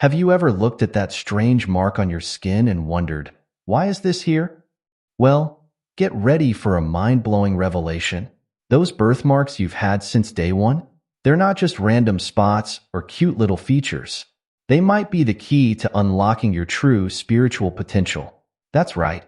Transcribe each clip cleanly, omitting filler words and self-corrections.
Have you ever looked at that strange mark on your skin and wondered, why is this here? Well, get ready for a mind-blowing revelation. Those birthmarks you've had since day one, they're not just random spots or cute little features. They might be the key to unlocking your true spiritual potential. That's right.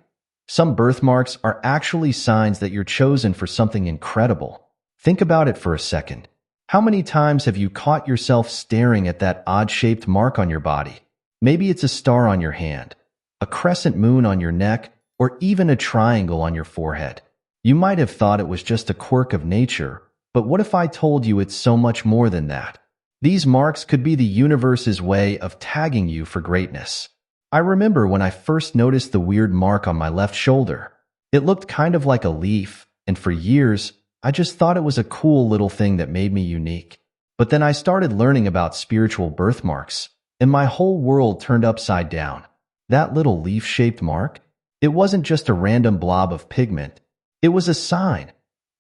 Some birthmarks are actually signs that you're chosen for something incredible. Think about it for a second. How many times have you caught yourself staring at that odd-shaped mark on your body? Maybe it's a star on your hand, a crescent moon on your neck, or even a triangle on your forehead. You might have thought it was just a quirk of nature, but what if I told you it's so much more than that? These marks could be the universe's way of tagging you for greatness. I remember when I first noticed the weird mark on my left shoulder. It looked kind of like a leaf, and for years, I just thought it was a cool little thing that made me unique. But then I started learning about spiritual birthmarks, and my whole world turned upside down. That little leaf-shaped mark? It wasn't just a random blob of pigment. It was a sign,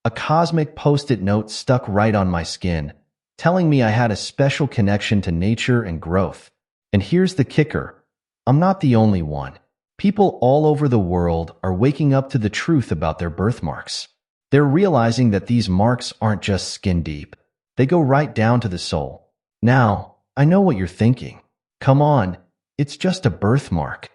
a cosmic post-it note stuck right on my skin, telling me I had a special connection to nature and growth. And here's the kicker. I'm not the only one. People all over the world are waking up to the truth about their birthmarks. They're realizing that these marks aren't just skin deep. They go right down to the soul. Now, I know what you're thinking. Come on, it's just a birthmark.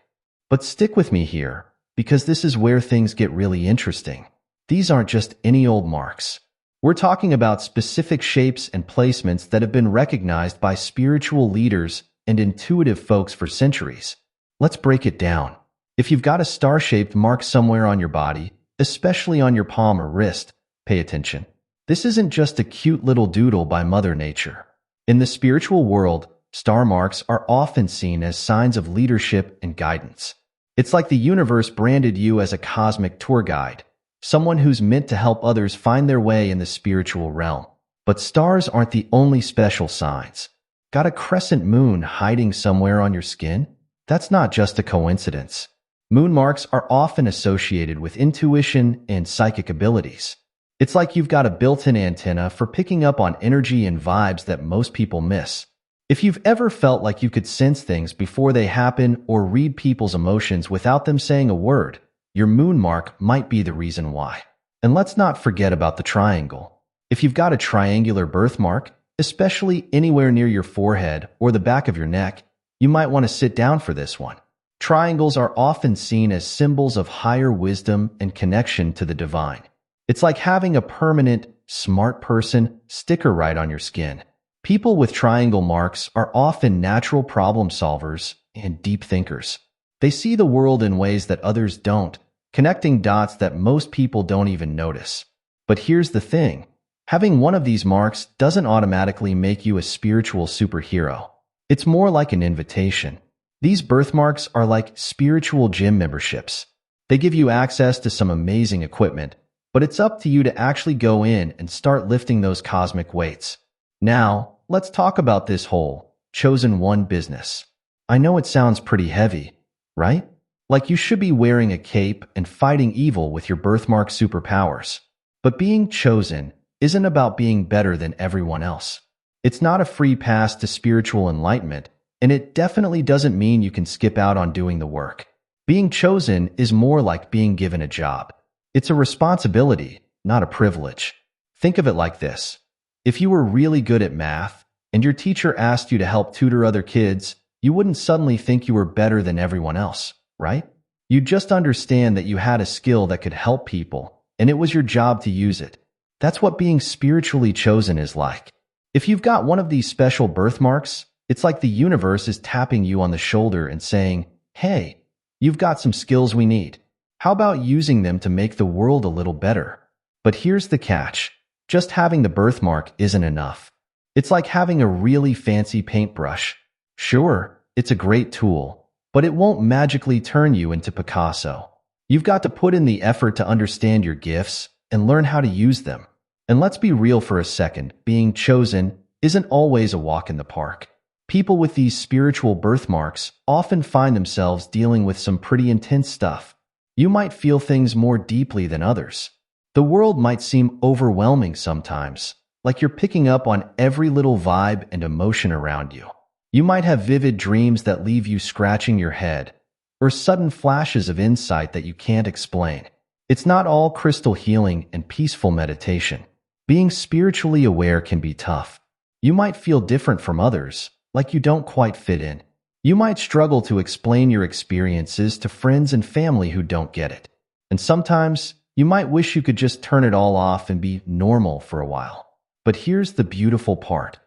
But stick with me here, because this is where things get really interesting. These aren't just any old marks. We're talking about specific shapes and placements that have been recognized by spiritual leaders and intuitive folks for centuries. Let's break it down. If you've got a star-shaped mark somewhere on your body, especially on your palm or wrist, pay attention. This isn't just a cute little doodle by Mother Nature. In the spiritual world, star marks are often seen as signs of leadership and guidance. It's like the universe branded you as a cosmic tour guide, someone who's meant to help others find their way in the spiritual realm. But stars aren't the only special signs. Got a crescent moon hiding somewhere on your skin? That's not just a coincidence. Moon marks are often associated with intuition and psychic abilities. It's like you've got a built-in antenna for picking up on energy and vibes that most people miss. If you've ever felt like you could sense things before they happen or read people's emotions without them saying a word, your moon mark might be the reason why. And let's not forget about the triangle. If you've got a triangular birthmark, especially anywhere near your forehead or the back of your neck, you might want to sit down for this one. Triangles are often seen as symbols of higher wisdom and connection to the divine. It's like having a permanent, smart person sticker right on your skin. People with triangle marks are often natural problem solvers and deep thinkers. They see the world in ways that others don't, connecting dots that most people don't even notice. But here's the thing. Having one of these marks doesn't automatically make you a spiritual superhero. It's more like an invitation. These birthmarks are like spiritual gym memberships. They give you access to some amazing equipment, but it's up to you to actually go in and start lifting those cosmic weights. Now, let's talk about this whole chosen one business. I know it sounds pretty heavy, right? Like you should be wearing a cape and fighting evil with your birthmark superpowers. But being chosen isn't about being better than everyone else. It's not a free pass to spiritual enlightenment, and it definitely doesn't mean you can skip out on doing the work. Being chosen is more like being given a job. It's a responsibility, not a privilege. Think of it like this. If you were really good at math, and your teacher asked you to help tutor other kids, you wouldn't suddenly think you were better than everyone else, right? You'd just understand that you had a skill that could help people, and it was your job to use it. That's what being spiritually chosen is like. If you've got one of these special birthmarks, it's like the universe is tapping you on the shoulder and saying, hey, you've got some skills we need. How about using them to make the world a little better? But here's the catch. Just having the birthmark isn't enough. It's like having a really fancy paintbrush. Sure, it's a great tool, but it won't magically turn you into Picasso. You've got to put in the effort to understand your gifts and learn how to use them. And let's be real for a second, being chosen isn't always a walk in the park. People with these spiritual birthmarks often find themselves dealing with some pretty intense stuff. You might feel things more deeply than others. The world might seem overwhelming sometimes, like you're picking up on every little vibe and emotion around you. You might have vivid dreams that leave you scratching your head, or sudden flashes of insight that you can't explain. It's not all crystal healing and peaceful meditation. Being spiritually aware can be tough. You might feel different from others, like you don't quite fit in. You might struggle to explain your experiences to friends and family who don't get it. And sometimes, you might wish you could just turn it all off and be normal for a while. But here's the beautiful part.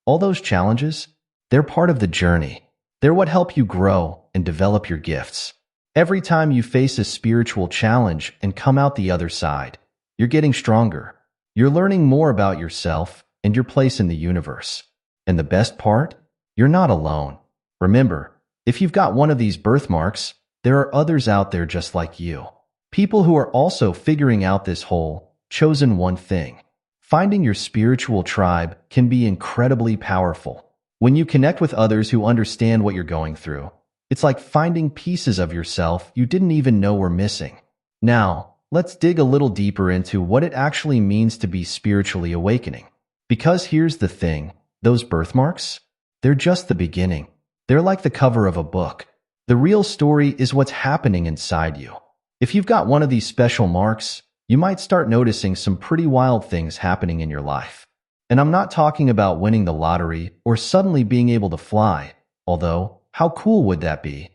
All those challenges, they're part of the journey. They're what help you grow and develop your gifts. Every time you face a spiritual challenge and come out the other side, you're getting stronger. You're learning more about yourself and your place in the universe. And the best part? You're not alone. Remember, if you've got one of these birthmarks, there are others out there just like you. People who are also figuring out this whole, chosen one thing. Finding your spiritual tribe can be incredibly powerful. When you connect with others who understand what you're going through, it's like finding pieces of yourself you didn't even know were missing. Now, let's dig a little deeper into what it actually means to be spiritually awakening. Because here's the thing, those birthmarks, they're just the beginning. They're like the cover of a book. The real story is what's happening inside you. If you've got one of these special marks, you might start noticing some pretty wild things happening in your life. And I'm not talking about winning the lottery or suddenly being able to fly, although, how cool would that be?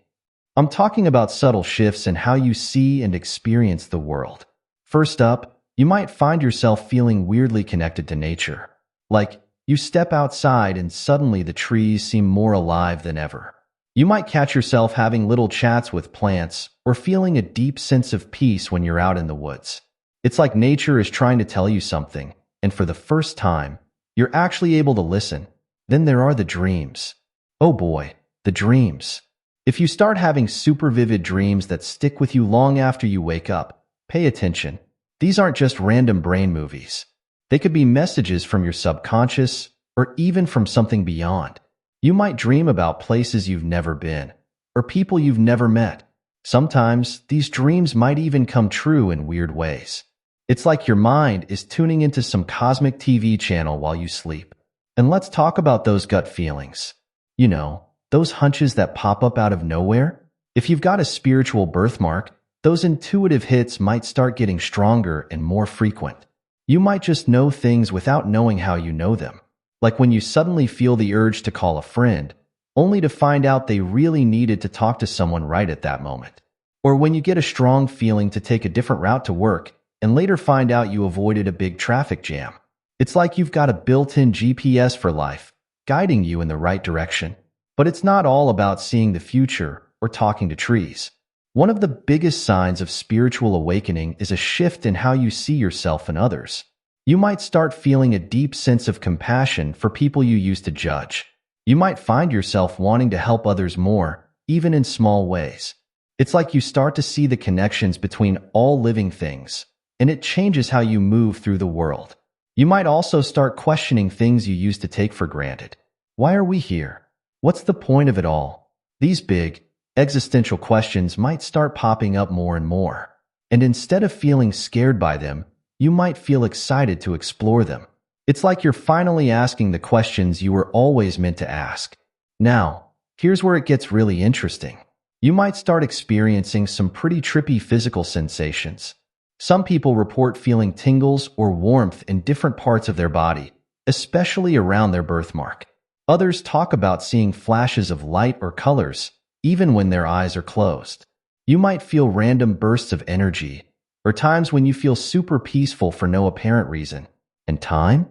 I'm talking about subtle shifts in how you see and experience the world. First up, you might find yourself feeling weirdly connected to nature. Like, you step outside and suddenly the trees seem more alive than ever. You might catch yourself having little chats with plants or feeling a deep sense of peace when you're out in the woods. It's like nature is trying to tell you something, and for the first time, you're actually able to listen. Then there are the dreams. Oh boy, the dreams. If you start having super vivid dreams that stick with you long after you wake up, pay attention. These aren't just random brain movies. They could be messages from your subconscious or even from something beyond. You might dream about places you've never been or people you've never met. Sometimes these dreams might even come true in weird ways. It's like your mind is tuning into some cosmic TV channel while you sleep. And let's talk about those gut feelings. You know, those hunches that pop up out of nowhere. If you've got a spiritual birthmark, those intuitive hits might start getting stronger and more frequent. You might just know things without knowing how you know them. Like when you suddenly feel the urge to call a friend, only to find out they really needed to talk to someone right at that moment. Or when you get a strong feeling to take a different route to work and later find out you avoided a big traffic jam. It's like you've got a built-in GPS for life, guiding you in the right direction. But it's not all about seeing the future or talking to trees. One of the biggest signs of spiritual awakening is a shift in how you see yourself and others. You might start feeling a deep sense of compassion for people you used to judge. You might find yourself wanting to help others more, even in small ways. It's like you start to see the connections between all living things, and it changes how you move through the world. You might also start questioning things you used to take for granted. Why are we here? What's the point of it all? These big, existential questions might start popping up more and more. And instead of feeling scared by them, you might feel excited to explore them. It's like you're finally asking the questions you were always meant to ask. Now, here's where it gets really interesting. You might start experiencing some pretty trippy physical sensations. Some people report feeling tingles or warmth in different parts of their body, especially around their birthmark. Others talk about seeing flashes of light or colors, even when their eyes are closed. You might feel random bursts of energy, or times when you feel super peaceful for no apparent reason. And time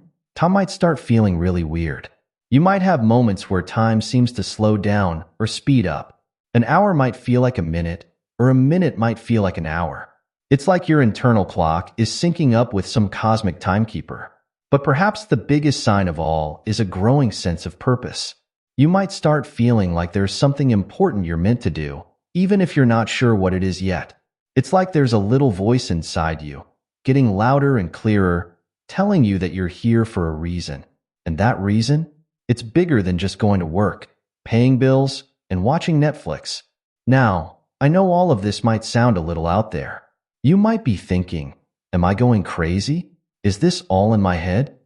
might start feeling really weird. You might have moments where time seems to slow down or speed up. An hour might feel like a minute, or a minute might feel like an hour. It's like your internal clock is syncing up with some cosmic timekeeper. But perhaps the biggest sign of all is a growing sense of purpose. You might start feeling like there's something important you're meant to do, even if you're not sure what it is yet. It's like there's a little voice inside you, getting louder and clearer, telling you that you're here for a reason. And that reason? It's bigger than just going to work, paying bills, and watching Netflix. Now, I know all of this might sound a little out there. You might be thinking, am I going crazy? Is this all in my head?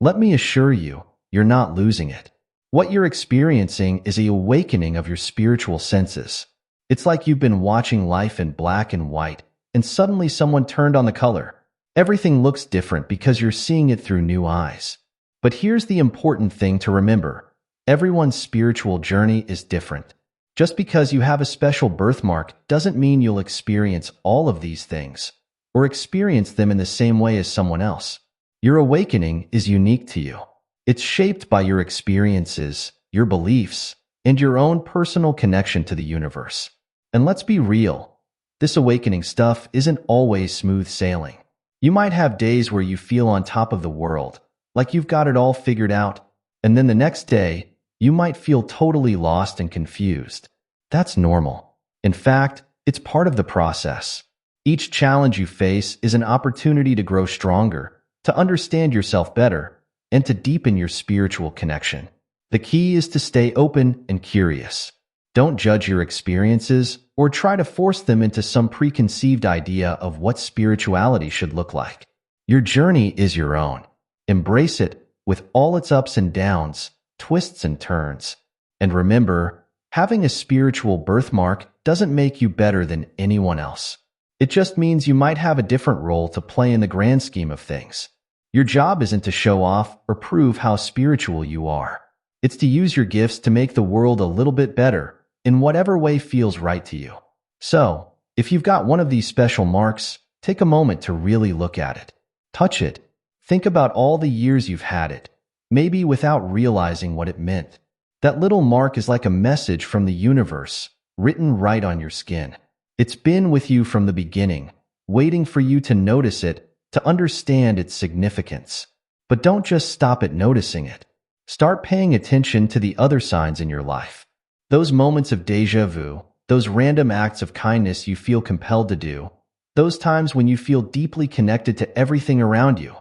Let me assure you, you're not losing it. What you're experiencing is the awakening of your spiritual senses. It's like you've been watching life in black and white, and suddenly someone turned on the color. Everything looks different because you're seeing it through new eyes. But here's the important thing to remember. Everyone's spiritual journey is different. Just because you have a special birthmark doesn't mean you'll experience all of these things, or experience them in the same way as someone else. Your awakening is unique to you. It's shaped by your experiences, your beliefs, and your own personal connection to the universe. And let's be real, this awakening stuff isn't always smooth sailing. You might have days where you feel on top of the world, like you've got it all figured out, and then the next day, you might feel totally lost and confused. That's normal. In fact, it's part of the process. Each challenge you face is an opportunity to grow stronger, to understand yourself better, and to deepen your spiritual connection. The key is to stay open and curious. Don't judge your experiences or try to force them into some preconceived idea of what spirituality should look like. Your journey is your own. Embrace it with all its ups and downs, twists and turns. And remember, having a spiritual birthmark doesn't make you better than anyone else. It just means you might have a different role to play in the grand scheme of things. Your job isn't to show off or prove how spiritual you are. It's to use your gifts to make the world a little bit better in whatever way feels right to you. So, if you've got one of these special marks, take a moment to really look at it. Touch it. Think about all the years you've had it, maybe without realizing what it meant. That little mark is like a message from the universe, written right on your skin. It's been with you from the beginning, waiting for you to notice it, to understand its significance. But don't just stop at noticing it. Start paying attention to the other signs in your life. Those moments of déjà vu, those random acts of kindness you feel compelled to do, those times when you feel deeply connected to everything around you.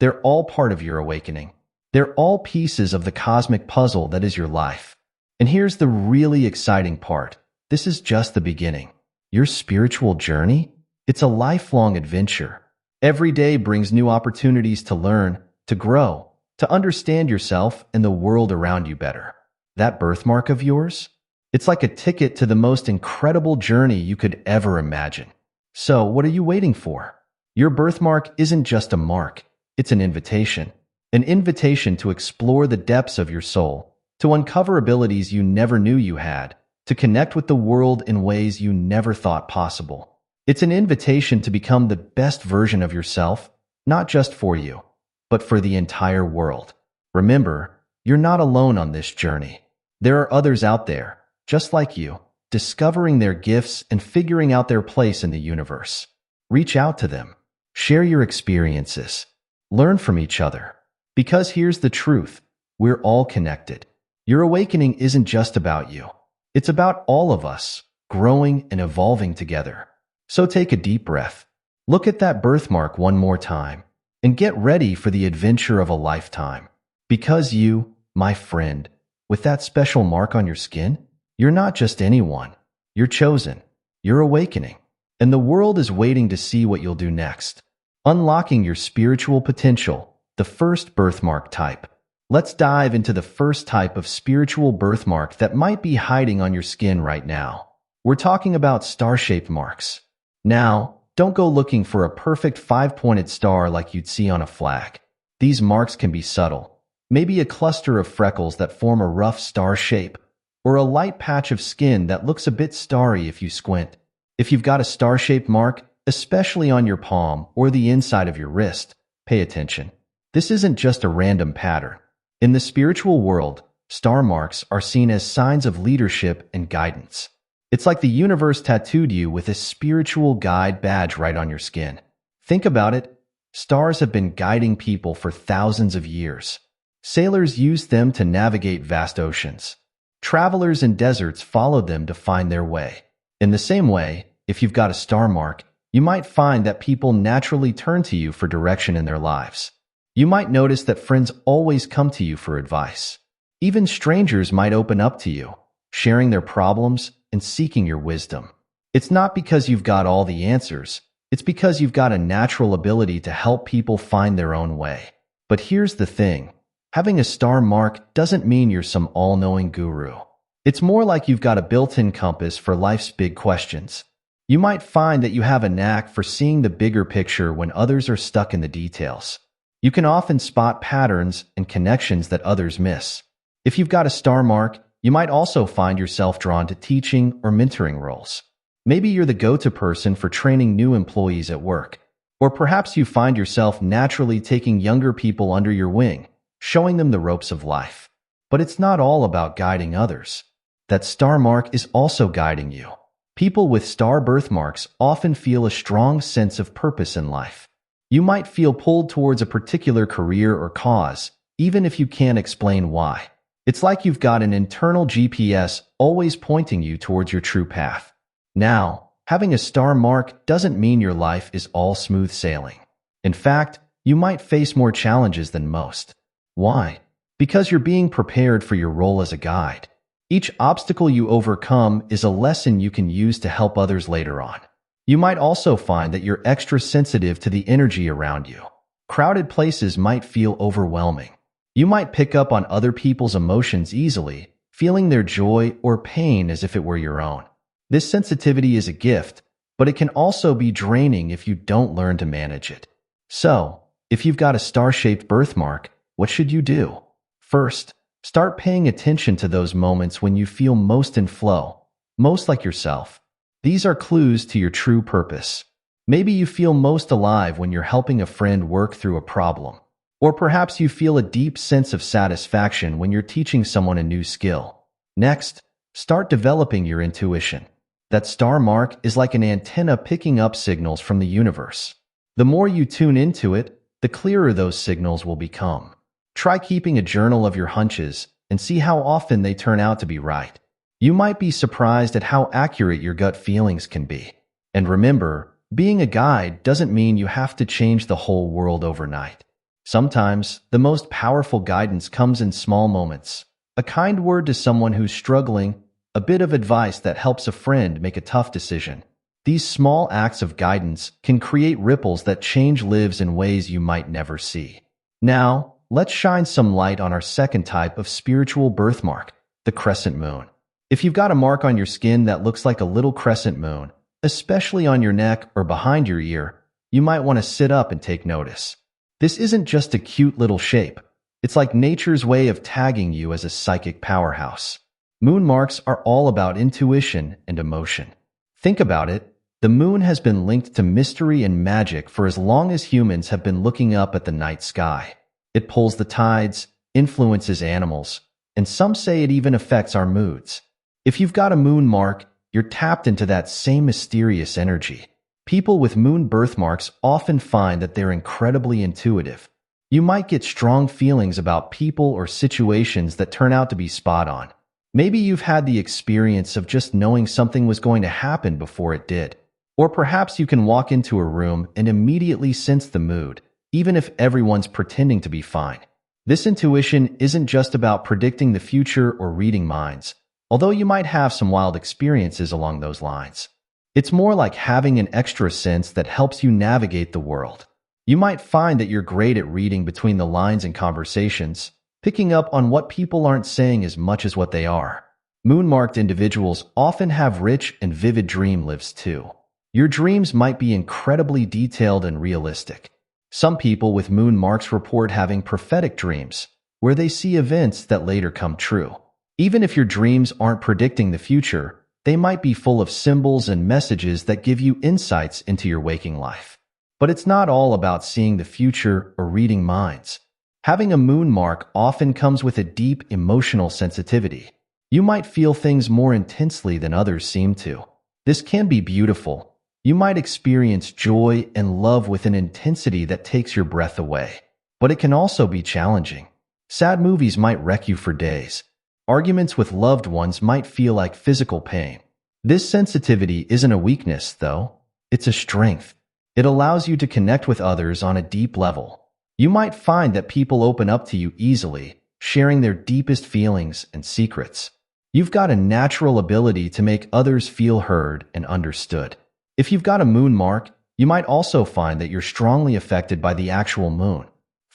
They're all part of your awakening. They're all pieces of the cosmic puzzle that is your life. And here's the really exciting part. This is just the beginning. Your spiritual journey? It's a lifelong adventure. Every day brings new opportunities to learn, to grow, to understand yourself and the world around you better. That birthmark of yours? It's like a ticket to the most incredible journey you could ever imagine. So, what are you waiting for? Your birthmark isn't just a mark. It's an invitation. An invitation to explore the depths of your soul, to uncover abilities you never knew you had, to connect with the world in ways you never thought possible. It's an invitation to become the best version of yourself, not just for you, but for the entire world. Remember, you're not alone on this journey. There are others out there, just like you, discovering their gifts and figuring out their place in the universe. Reach out to them. Share your experiences. Learn from each other. Because here's the truth. We're all connected. Your awakening isn't just about you. It's about all of us, growing and evolving together. So take a deep breath. Look at that birthmark one more time, and get ready for the adventure of a lifetime. Because you, my friend, with that special mark on your skin, you're not just anyone. You're chosen. You're awakening. And the world is waiting to see what you'll do next. Unlocking your spiritual potential, the first birthmark type. Let's dive into the first type of spiritual birthmark that might be hiding on your skin right now. We're talking about star-shaped marks. Now, don't go looking for a perfect five-pointed star like you'd see on a flag. These marks can be subtle. Maybe a cluster of freckles that form a rough star shape, or a light patch of skin that looks a bit starry if you squint. If you've got a star-shaped mark, especially on your palm or the inside of your wrist, pay attention. This isn't just a random pattern. In the spiritual world, star marks are seen as signs of leadership and guidance. It's like the universe tattooed you with a spiritual guide badge right on your skin. Think about it. Stars have been guiding people for thousands of years. Sailors used them to navigate vast oceans. Travelers in deserts followed them to find their way. In the same way, if you've got a star mark, you might find that people naturally turn to you for direction in their lives. You might notice that friends always come to you for advice. Even strangers might open up to you, sharing their problems and seeking your wisdom. It's not because you've got all the answers. It's because you've got a natural ability to help people find their own way. But here's the thing. Having a star mark doesn't mean you're some all-knowing guru. It's more like you've got a built-in compass for life's big questions. You might find that you have a knack for seeing the bigger picture when others are stuck in the details. You can often spot patterns and connections that others miss. If you've got a star mark, you might also find yourself drawn to teaching or mentoring roles. Maybe you're the go-to person for training new employees at work. Or perhaps you find yourself naturally taking younger people under your wing, showing them the ropes of life. But it's not all about guiding others. That star mark is also guiding you. People with star birthmarks often feel a strong sense of purpose in life. You might feel pulled towards a particular career or cause, even if you can't explain why. It's like you've got an internal GPS always pointing you towards your true path. Now, having a star mark doesn't mean your life is all smooth sailing. In fact, you might face more challenges than most. Why? Because you're being prepared for your role as a guide. Each obstacle you overcome is a lesson you can use to help others later on. You might also find that you're extra sensitive to the energy around you. Crowded places might feel overwhelming. You might pick up on other people's emotions easily, feeling their joy or pain as if it were your own. This sensitivity is a gift, but it can also be draining if you don't learn to manage it. So, if you've got a star-shaped birthmark, what should you do? First, start paying attention to those moments when you feel most in flow, most like yourself. These are clues to your true purpose. Maybe you feel most alive when you're helping a friend work through a problem. Or perhaps you feel a deep sense of satisfaction when you're teaching someone a new skill. Next, start developing your intuition. That star mark is like an antenna picking up signals from the universe. The more you tune into it, the clearer those signals will become. Try keeping a journal of your hunches and see how often they turn out to be right. You might be surprised at how accurate your gut feelings can be. And remember, being a guide doesn't mean you have to change the whole world overnight. Sometimes, the most powerful guidance comes in small moments. A kind word to someone who's struggling, a bit of advice that helps a friend make a tough decision. These small acts of guidance can create ripples that change lives in ways you might never see. Now, let's shine some light on our second type of spiritual birthmark, the crescent moon. If you've got a mark on your skin that looks like a little crescent moon, especially on your neck or behind your ear, you might want to sit up and take notice. This isn't just a cute little shape. It's like nature's way of tagging you as a psychic powerhouse. Moon marks are all about intuition and emotion. Think about it. The moon has been linked to mystery and magic for as long as humans have been looking up at the night sky. It pulls the tides, influences animals, and some say it even affects our moods. If you've got a moon mark, you're tapped into that same mysterious energy. People with moon birthmarks often find that they're incredibly intuitive. You might get strong feelings about people or situations that turn out to be spot on. Maybe you've had the experience of just knowing something was going to happen before it did. Or perhaps you can walk into a room and immediately sense the mood, even if everyone's pretending to be fine. This intuition isn't just about predicting the future or reading minds, although you might have some wild experiences along those lines. It's more like having an extra sense that helps you navigate the world. You might find that you're great at reading between the lines in conversations, picking up on what people aren't saying as much as what they are. Moon-marked individuals often have rich and vivid dream lives too. Your dreams might be incredibly detailed and realistic. Some people with moon marks report having prophetic dreams, where they see events that later come true. Even if your dreams aren't predicting the future, they might be full of symbols and messages that give you insights into your waking life. But it's not all about seeing the future or reading minds. Having a moon mark often comes with a deep emotional sensitivity. You might feel things more intensely than others seem to. This can be beautiful. You might experience joy and love with an intensity that takes your breath away. But it can also be challenging. Sad movies might wreck you for days. Arguments with loved ones might feel like physical pain. This sensitivity isn't a weakness, though. It's a strength. It allows you to connect with others on a deep level. You might find that people open up to you easily, sharing their deepest feelings and secrets. You've got a natural ability to make others feel heard and understood. If you've got a moon mark, you might also find that you're strongly affected by the actual moon.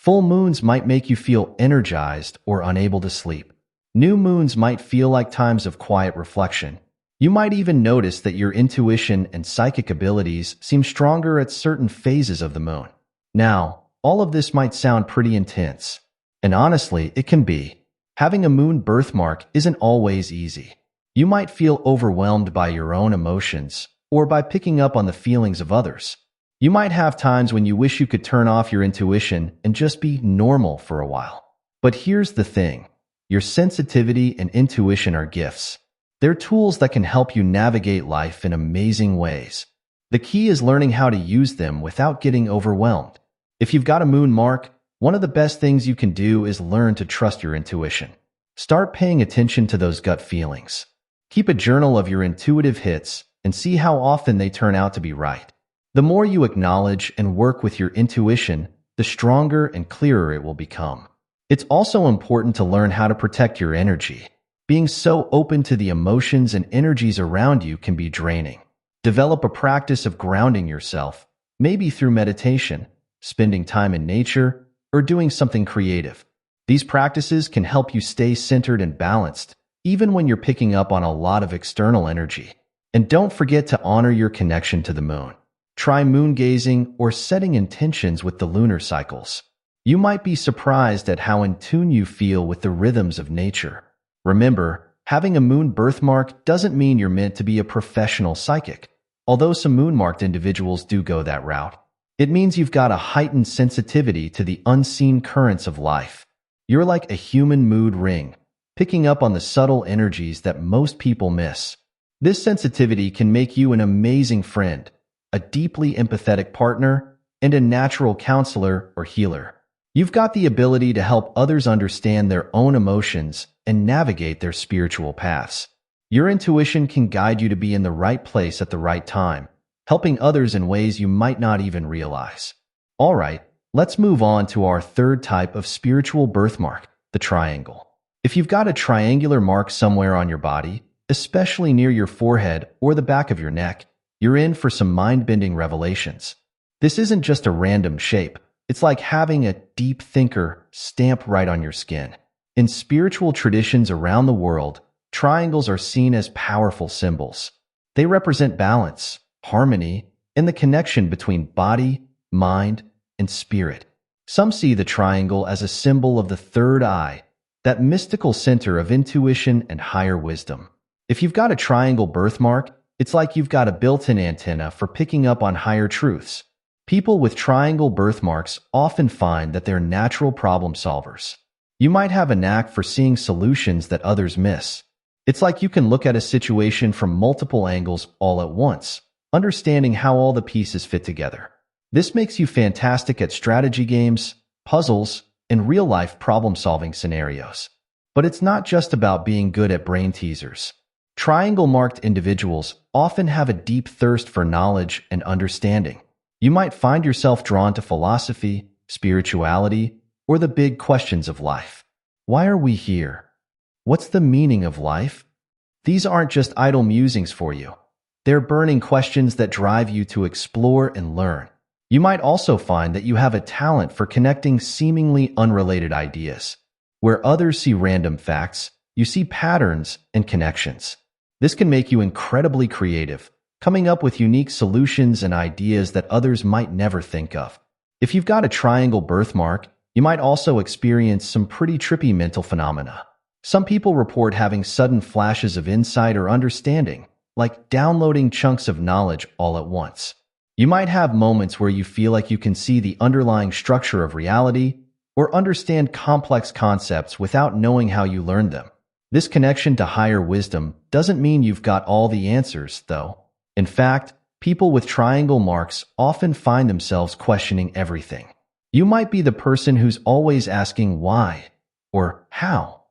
Full moons might make you feel energized or unable to sleep. New moons might feel like times of quiet reflection. You might even notice that your intuition and psychic abilities seem stronger at certain phases of the moon. Now, all of this might sound pretty intense. And honestly, it can be. Having a moon birthmark isn't always easy. You might feel overwhelmed by your own emotions or by picking up on the feelings of others. You might have times when you wish you could turn off your intuition and just be normal for a while. But here's the thing. Your sensitivity and intuition are gifts. They're tools that can help you navigate life in amazing ways. The key is learning how to use them without getting overwhelmed. If you've got a moon mark, one of the best things you can do is learn to trust your intuition. Start paying attention to those gut feelings. Keep a journal of your intuitive hits and see how often they turn out to be right. The more you acknowledge and work with your intuition, the stronger and clearer it will become. It's also important to learn how to protect your energy. Being so open to the emotions and energies around you can be draining. Develop a practice of grounding yourself, maybe through meditation, spending time in nature, or doing something creative. These practices can help you stay centered and balanced, even when you're picking up on a lot of external energy. And don't forget to honor your connection to the moon. Try moon gazing or setting intentions with the lunar cycles. You might be surprised at how in tune you feel with the rhythms of nature. Remember, having a moon birthmark doesn't mean you're meant to be a professional psychic, although some moon-marked individuals do go that route. It means you've got a heightened sensitivity to the unseen currents of life. You're like a human mood ring, picking up on the subtle energies that most people miss. This sensitivity can make you an amazing friend, a deeply empathetic partner, and a natural counselor or healer. You've got the ability to help others understand their own emotions and navigate their spiritual paths. Your intuition can guide you to be in the right place at the right time, helping others in ways you might not even realize. All right, let's move on to our third type of spiritual birthmark, the triangle. If you've got a triangular mark somewhere on your body, especially near your forehead or the back of your neck, you're in for some mind-bending revelations. This isn't just a random shape. It's like having a deep thinker stamp right on your skin. In spiritual traditions around the world, triangles are seen as powerful symbols. They represent balance, harmony, and the connection between body, mind, and spirit. Some see the triangle as a symbol of the third eye, that mystical center of intuition and higher wisdom. If you've got a triangle birthmark, it's like you've got a built-in antenna for picking up on higher truths. People with triangle birthmarks often find that they're natural problem solvers. You might have a knack for seeing solutions that others miss. It's like you can look at a situation from multiple angles all at once, understanding how all the pieces fit together. This makes you fantastic at strategy games, puzzles, and real-life problem-solving scenarios. But it's not just about being good at brain teasers. Triangle-marked individuals often have a deep thirst for knowledge and understanding. You might find yourself drawn to philosophy, spirituality, or the big questions of life. Why are we here? What's the meaning of life? These aren't just idle musings for you. They're burning questions that drive you to explore and learn. You might also find that you have a talent for connecting seemingly unrelated ideas. Where others see random facts, you see patterns and connections. This can make you incredibly creative, coming up with unique solutions and ideas that others might never think of. If you've got a triangle birthmark, you might also experience some pretty trippy mental phenomena. Some people report having sudden flashes of insight or understanding, like downloading chunks of knowledge all at once. You might have moments where you feel like you can see the underlying structure of reality or understand complex concepts without knowing how you learned them. This connection to higher wisdom doesn't mean you've got all the answers, though. In fact, people with triangle marks often find themselves questioning everything. You might be the person who's always asking why or how.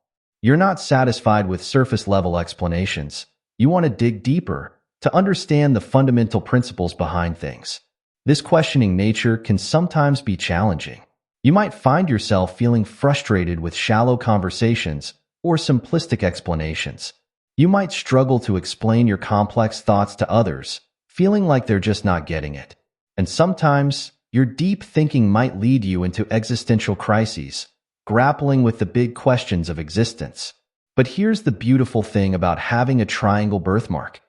You're not satisfied with surface-level explanations. You want to dig deeper to understand the fundamental principles behind things. This questioning nature can sometimes be challenging. You might find yourself feeling frustrated with shallow conversations or simplistic explanations. You might struggle to explain your complex thoughts to others, feeling like they're just not getting it. And sometimes, Your deep thinking might lead you into existential crises, grappling with the big questions of existence. But here's the beautiful thing about having a triangle birthmark.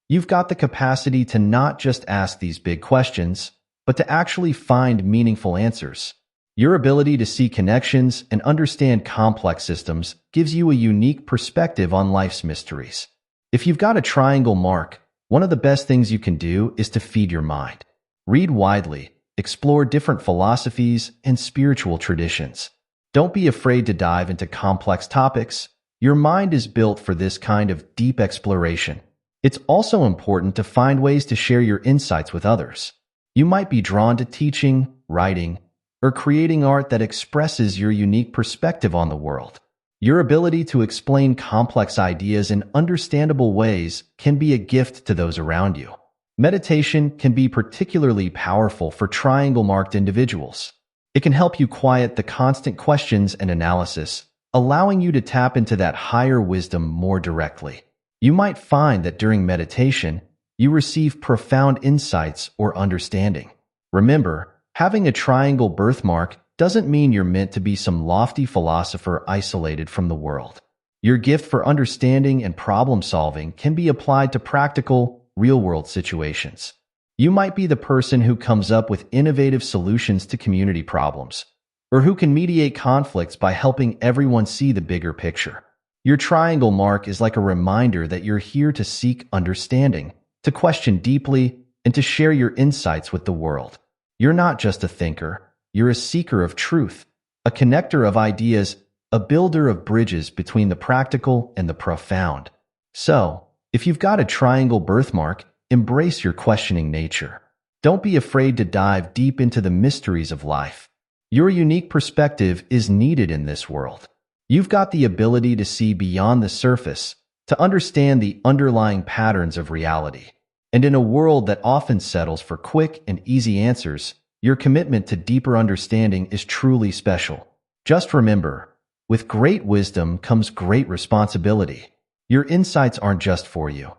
You've got the capacity to not just ask these big questions, but to actually find meaningful answers. Your ability to see connections and understand complex systems gives you a unique perspective on life's mysteries. If you've got a triangle mark, one of the best things you can do is to feed your mind. Read widely, explore different philosophies and spiritual traditions. Don't be afraid to dive into complex topics. Your mind is built for this kind of deep exploration. It's also important to find ways to share your insights with others. You might be drawn to teaching, writing, or creating art that expresses your unique perspective on the world. Your ability to explain complex ideas in understandable ways can be a gift to those around you. Meditation can be particularly powerful for triangle-marked individuals. It can help you quiet the constant questions and analysis, allowing you to tap into that higher wisdom more directly. You might find that during meditation, you receive profound insights or understanding. Remember, having a triangle birthmark doesn't mean you're meant to be some lofty philosopher isolated from the world. Your gift for understanding and problem-solving can be applied to practical, real-world situations. You might be the person who comes up with innovative solutions to community problems, or who can mediate conflicts by helping everyone see the bigger picture. Your triangle mark is like a reminder that you're here to seek understanding, to question deeply, and to share your insights with the world. You're not just a thinker, you're a seeker of truth, a connector of ideas, a builder of bridges between the practical and the profound. So, if you've got a triangle birthmark, embrace your questioning nature. Don't be afraid to dive deep into the mysteries of life. Your unique perspective is needed in this world. You've got the ability to see beyond the surface, to understand the underlying patterns of reality. And in a world that often settles for quick and easy answers, your commitment to deeper understanding is truly special. Just remember, with great wisdom comes great responsibility. Your insights aren't just for you.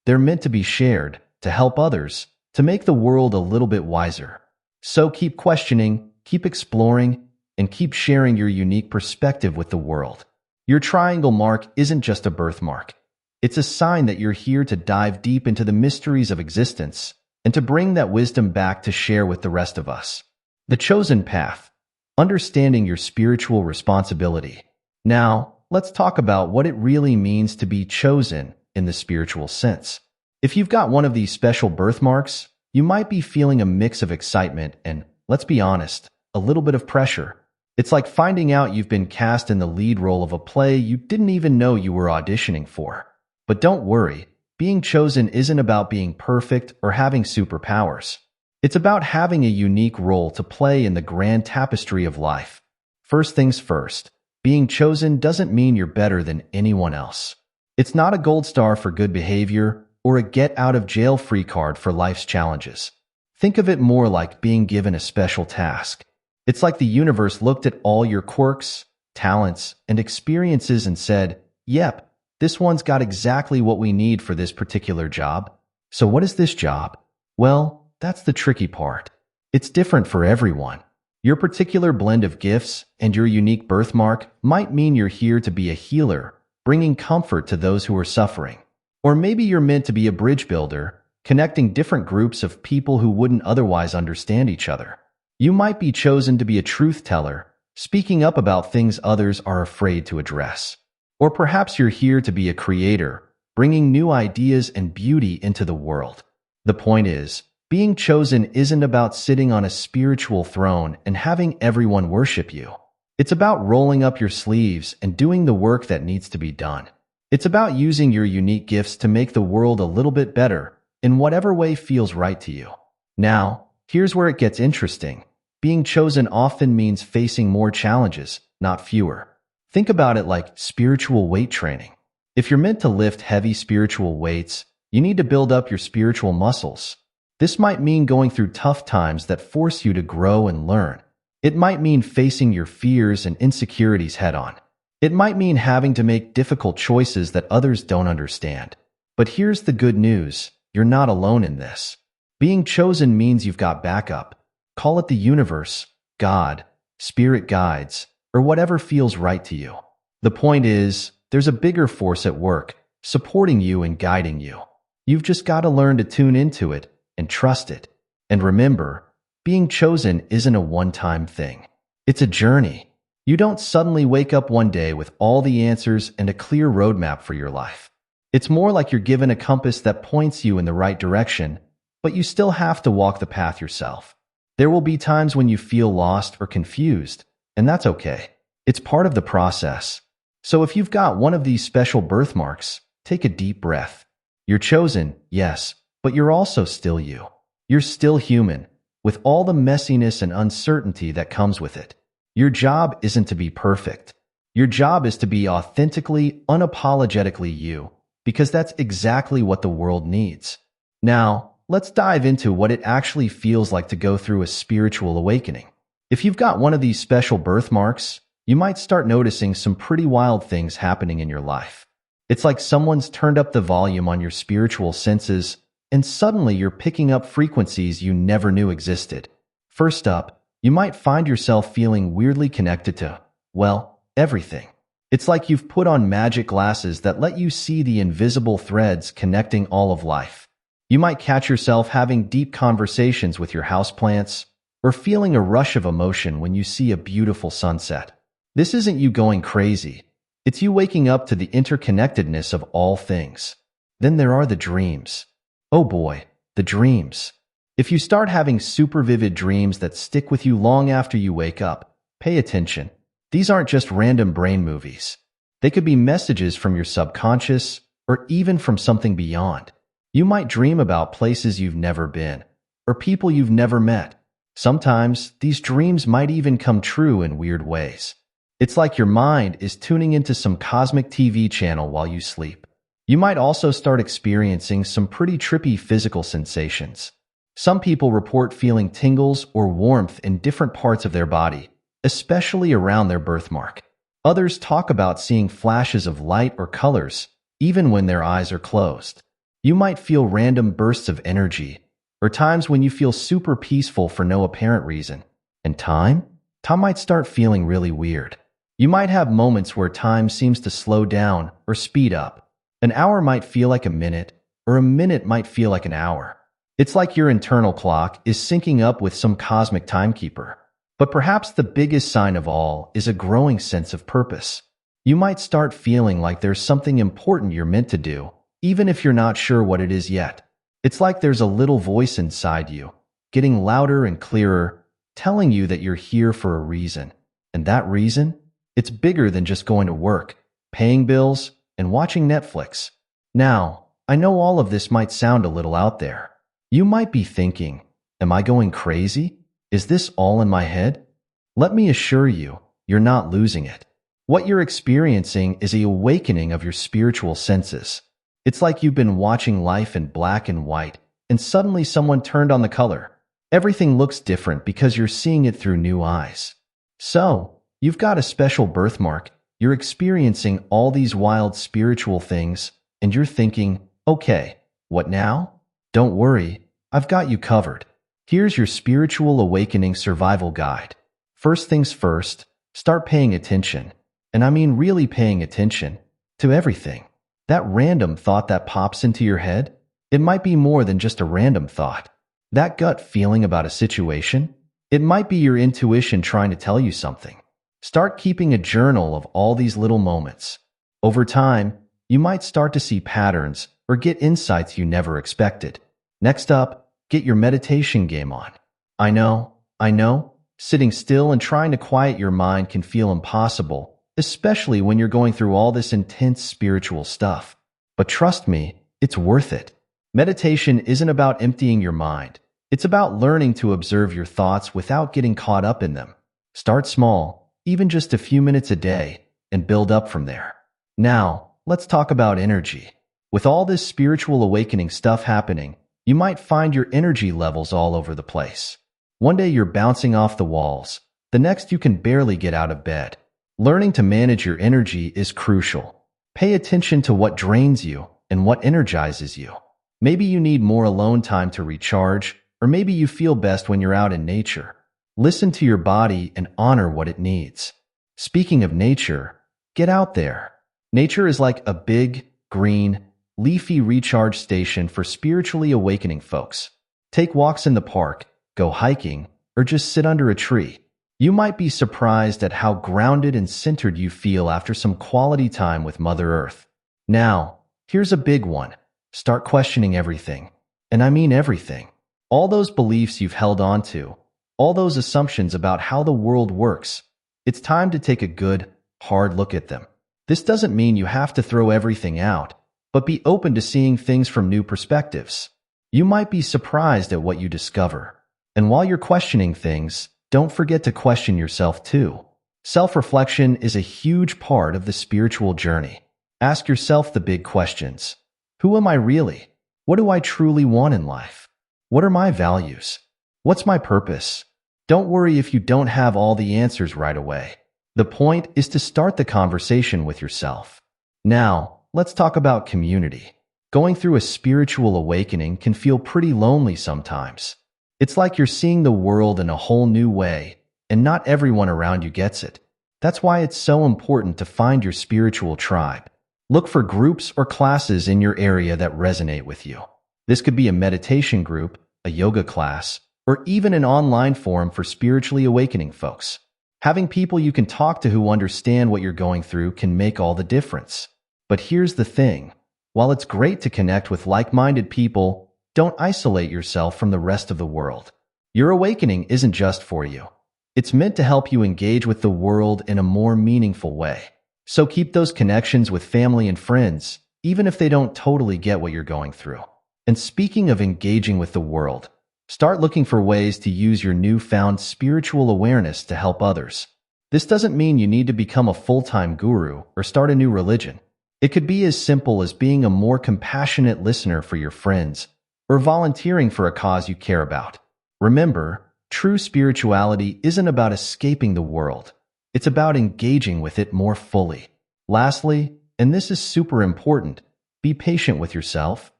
They're meant to be shared, to help others, to make the world a little bit wiser. So keep questioning, keep exploring, and keep sharing your unique perspective with the world. Your triangle mark isn't just a birthmark. It's a sign that you're here to dive deep into the mysteries of existence and to bring that wisdom back to share with the rest of us. The chosen path, understanding your spiritual responsibility. Now, let's talk about what it really means to be chosen in the spiritual sense. If you've got one of these special birthmarks, you might be feeling a mix of excitement and, let's be honest, a little bit of pressure. It's like finding out you've been cast in the lead role of a play you didn't even know you were auditioning for. But don't worry, being chosen isn't about being perfect or having superpowers. It's about having a unique role to play in the grand tapestry of life. First things first, being chosen doesn't mean you're better than anyone else. It's not a gold star for good behavior or a get-out-of-jail-free card for life's challenges. Think of it more like being given a special task. It's like the universe looked at all your quirks, talents, and experiences and said, "Yep, this one's got exactly what we need for this particular job." So what is this job? Well, that's the tricky part. It's different for everyone. Your particular blend of gifts and your unique birthmark might mean you're here to be a healer, bringing comfort to those who are suffering. Or maybe you're meant to be a bridge builder, connecting different groups of people who wouldn't otherwise understand each other. You might be chosen to be a truth teller, speaking up about things others are afraid to address. Or perhaps you're here to be a creator, bringing new ideas and beauty into the world. The point is, being chosen isn't about sitting on a spiritual throne and having everyone worship you. It's about rolling up your sleeves and doing the work that needs to be done. It's about using your unique gifts to make the world a little bit better, in whatever way feels right to you. Now, here's where it gets interesting. Being chosen often means facing more challenges, not fewer. Think about it like spiritual weight training. If you're meant to lift heavy spiritual weights, you need to build up your spiritual muscles. This might mean going through tough times that force you to grow and learn. It might mean facing your fears and insecurities head on. It might mean having to make difficult choices that others don't understand. But here's the good news. You're not alone in this. Being chosen means you've got backup. Call it the universe, God, spirit guides, or whatever feels right to you. The point is, there's a bigger force at work, supporting you and guiding you. You've just got to learn to tune into it and trust it. And remember, being chosen isn't a one-time thing. It's a journey. You don't suddenly wake up one day with all the answers and a clear roadmap for your life. It's more like you're given a compass that points you in the right direction, but you still have to walk the path yourself. There will be times when you feel lost or confused, and that's okay. It's part of the process. So if you've got one of these special birthmarks, take a deep breath. You're chosen, yes, but you're also still you. You're still human, with all the messiness and uncertainty that comes with it. Your job isn't to be perfect. Your job is to be authentically, unapologetically you, because that's exactly what the world needs. Now, let's dive into what it actually feels like to go through a spiritual awakening. If you've got one of these special birthmarks, you might start noticing some pretty wild things happening in your life. It's like someone's turned up the volume on your spiritual senses, and suddenly you're picking up frequencies you never knew existed. First up, you might find yourself feeling weirdly connected to, well, everything. It's like you've put on magic glasses that let you see the invisible threads connecting all of life. You might catch yourself having deep conversations with your houseplants, or feeling a rush of emotion when you see a beautiful sunset. This isn't you going crazy. It's you waking up to the interconnectedness of all things. Then there are the dreams. Oh boy, the dreams. If you start having super vivid dreams that stick with you long after you wake up, pay attention. These aren't just random brain movies. They could be messages from your subconscious or even from something beyond. You might dream about places you've never been or people you've never met. Sometimes these dreams might even come true in weird ways. It's like your mind is tuning into some cosmic TV channel while you sleep. You might also start experiencing some pretty trippy physical sensations. Some people report feeling tingles or warmth in different parts of their body, especially around their birthmark. Others talk about seeing flashes of light or colors, even when their eyes are closed. You might feel random bursts of energy, or times when you feel super peaceful for no apparent reason. And time might start feeling really weird. You might have moments where time seems to slow down or speed up. An hour might feel like a minute, or a minute might feel like an hour. It's like your internal clock is syncing up with some cosmic timekeeper. But perhaps the biggest sign of all is a growing sense of purpose. You might start feeling like there's something important you're meant to do, even if you're not sure what it is yet. It's like there's a little voice inside you, getting louder and clearer, telling you that you're here for a reason. And that reason? It's bigger than just going to work, paying bills, and watching Netflix. Now, I know all of this might sound a little out there. You might be thinking, am I going crazy? Is this all in my head? Let me assure you, you're not losing it. What you're experiencing is the awakening of your spiritual senses. It's like you've been watching life in black and white, and suddenly someone turned on the color. Everything looks different because you're seeing it through new eyes. So, you've got a special birthmark, you're experiencing all these wild spiritual things, and you're thinking, okay, what now? Don't worry, I've got you covered. Here's your spiritual awakening survival guide. First things first, start paying attention. And I mean really paying attention to everything. That random thought that pops into your head, it might be more than just a random thought. That gut feeling about a situation, it might be your intuition trying to tell you something. Start keeping a journal of all these little moments. Over time, you might start to see patterns or get insights you never expected. Next up, get your meditation game on. I know, sitting still and trying to quiet your mind can feel impossible, especially when you're going through all this intense spiritual stuff. But trust me, it's worth it. Meditation isn't about emptying your mind. It's about learning to observe your thoughts without getting caught up in them. Start small, even just a few minutes a day, and build up from there. Now, let's talk about energy. With all this spiritual awakening stuff happening, you might find your energy levels all over the place. One day you're bouncing off the walls. The next you can barely get out of bed. Learning to manage your energy is crucial. Pay attention to what drains you and what energizes you. Maybe you need more alone time to recharge, Or maybe you feel best when you're out in nature. Listen to your body and honor what it needs. Speaking of nature, get out there. Nature is like a big, green, leafy recharge station for spiritually awakening folks. Take walks in the park, go hiking, or just sit under a tree. You might be surprised at how grounded and centered you feel after some quality time with Mother Earth. Now, here's a big one. Start questioning everything. And I mean everything. All those beliefs you've held on to, all those assumptions about how the world works. It's time to take a good, hard look at them. This doesn't mean you have to throw everything out, but be open to seeing things from new perspectives. You might be surprised at what you discover. And while you're questioning things, don't forget to question yourself too. Self-reflection is a huge part of the spiritual journey. Ask yourself the big questions. Who am I really? What do I truly want in life? What are my values? What's my purpose? Don't worry if you don't have all the answers right away. The point is to start the conversation with yourself. Now, let's talk about community. Going through a spiritual awakening can feel pretty lonely sometimes. It's like you're seeing the world in a whole new way, and not everyone around you gets it. That's why it's so important to find your spiritual tribe. Look for groups or classes in your area that resonate with you. This could be a meditation group, a yoga class, or even an online forum for spiritually awakening folks. Having people you can talk to who understand what you're going through can make all the difference. But here's the thing. While it's great to connect with like-minded people, don't isolate yourself from the rest of the world. Your awakening isn't just for you. It's meant to help you engage with the world in a more meaningful way. So keep those connections with family and friends, even if they don't totally get what you're going through. And speaking of engaging with the world, start looking for ways to use your newfound spiritual awareness to help others. This doesn't mean you need to become a full-time guru or start a new religion. It could be as simple as being a more compassionate listener for your friends or volunteering for a cause you care about. Remember, true spirituality isn't about escaping the world. It's about engaging with it more fully. Lastly, and this is super important, be patient with yourself.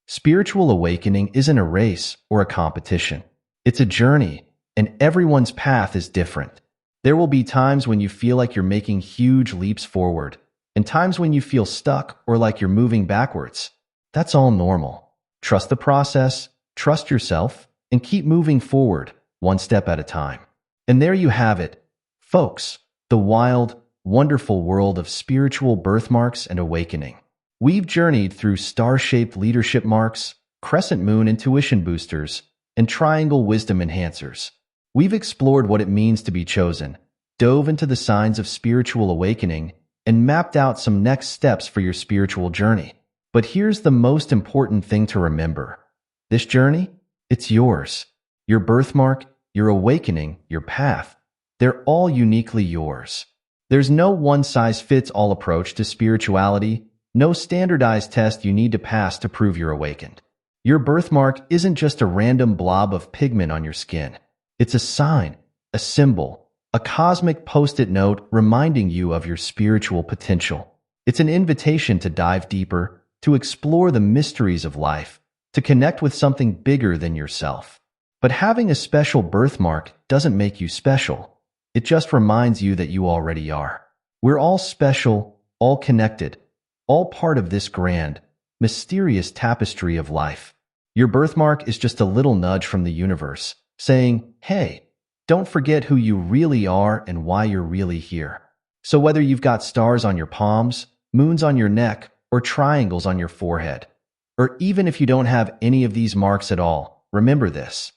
Spiritual awakening isn't a race or a competition. It's a journey, and everyone's path is different. There will be times when you feel like you're making huge leaps forward, and times when you feel stuck or like you're moving backwards. That's all normal. Trust the process, trust yourself, and keep moving forward, one step at a time. And there you have it, folks, the wild, wonderful world of spiritual birthmarks and awakening. We've journeyed through star-shaped leadership marks, crescent moon intuition boosters, and triangle wisdom enhancers. We've explored what it means to be chosen, dove into the signs of spiritual awakening, and mapped out some next steps for your spiritual journey. But here's the most important thing to remember. This journey, it's yours. Your birthmark, your awakening, your path, they're all uniquely yours. There's no one-size-fits-all approach to spirituality, no standardized test you need to pass to prove you're awakened. Your birthmark isn't just a random blob of pigment on your skin. It's a sign, a symbol, a cosmic post-it note reminding you of your spiritual potential. It's an invitation to dive deeper, to explore the mysteries of life, to connect with something bigger than yourself. But having a special birthmark doesn't make you special. It just reminds you that you already are. We're all special, all connected, all part of this grand, mysterious tapestry of life. Your birthmark is just a little nudge from the universe, saying, hey, don't forget who you really are and why you're really here. So whether you've got stars on your palms, moons on your neck, or triangles on your forehead, or even if you don't have any of these marks at all, remember this.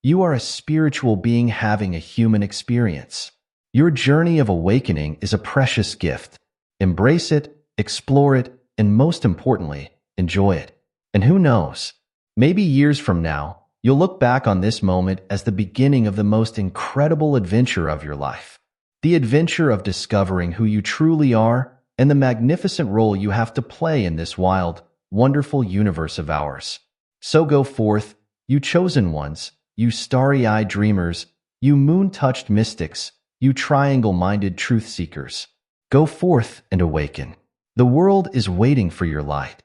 You are a spiritual being having a human experience. Your journey of awakening is a precious gift. Embrace it, explore it, and most importantly, enjoy it. And who knows, maybe years from now, you'll look back on this moment as the beginning of the most incredible adventure of your life. The adventure of discovering who you truly are and the magnificent role you have to play in this wild, wonderful universe of ours. So go forth, you chosen ones, you starry-eyed dreamers, you moon-touched mystics, you triangle-minded truth-seekers. Go forth and awaken. The world is waiting for your light.